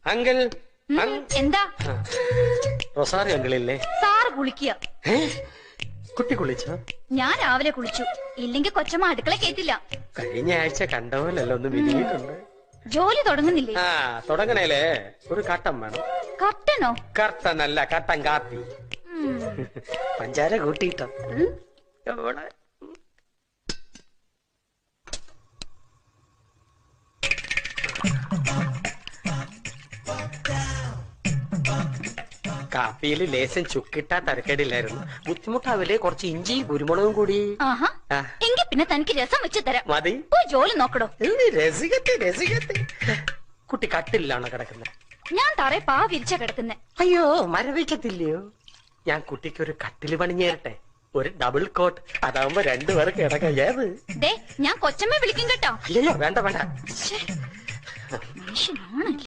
Uncle എന്താ? റൊസാറി അങ്കിളില്ലേ? Sir കുളിക്കുക. കുട്ടി കുളിച്ചോ? ഞാൻ രാവിലെ കുളിച്ചു. ഇല്ലെങ്കിൽ കൊച്ചമ്മ അടുക്കള കേറ്റില്ല. കഴിഞ്ഞ ആഴ്ച കണ്ട പോലല്ല ഒന്ന് വിരിഞ്ഞിട്ടുണ്ട്. ജോലി തുടങ്ങുന്നില്ലേ? തുടങ്ങണേലേ ഒരു കട്ടൻ വേണം. കട്ടനോ? കട്ടനല്ല, കട്ടൻ കാപ്പി. പഞ്ചാര കൂട്ടിയിട്ടോ? എവിടെ? കാപ്പിയിൽ ലേശം ചുക്കിട്ടാ തരക്കേടില്ലായിരുന്നു. ബുദ്ധിമുട്ടാവില്ലേ കുറച്ച് ഇഞ്ചിയും കുരുമുളകും കൂടി? എങ്കിൽ പിന്നെ തനിക്ക് രസം വെച്ച് തരാം. മതി. ജോലി നോക്കടോ. കുട്ടി കട്ടിലാണോ കിടക്കുന്നത്? ഞാൻ തറയെ പാ വിരിച്ച കിടക്കുന്നെ. അയ്യോ, മരവിക്കത്തില്ലയോ? ഞാൻ കുട്ടിക്ക് ഒരു കട്ടില് പണിഞ്ഞേരട്ടെ, ഒരു ഡബിൾ കോട്ട്. അതാവുമ്പോ രണ്ടുപേർക്ക് കിടക്കാം. ഏത്? ഞാൻ കൊച്ചമ്മ വിളിക്കും കേട്ടോ. അയ്യോ, വേണ്ട വേണ്ട. മനുഷ്യനാണ്.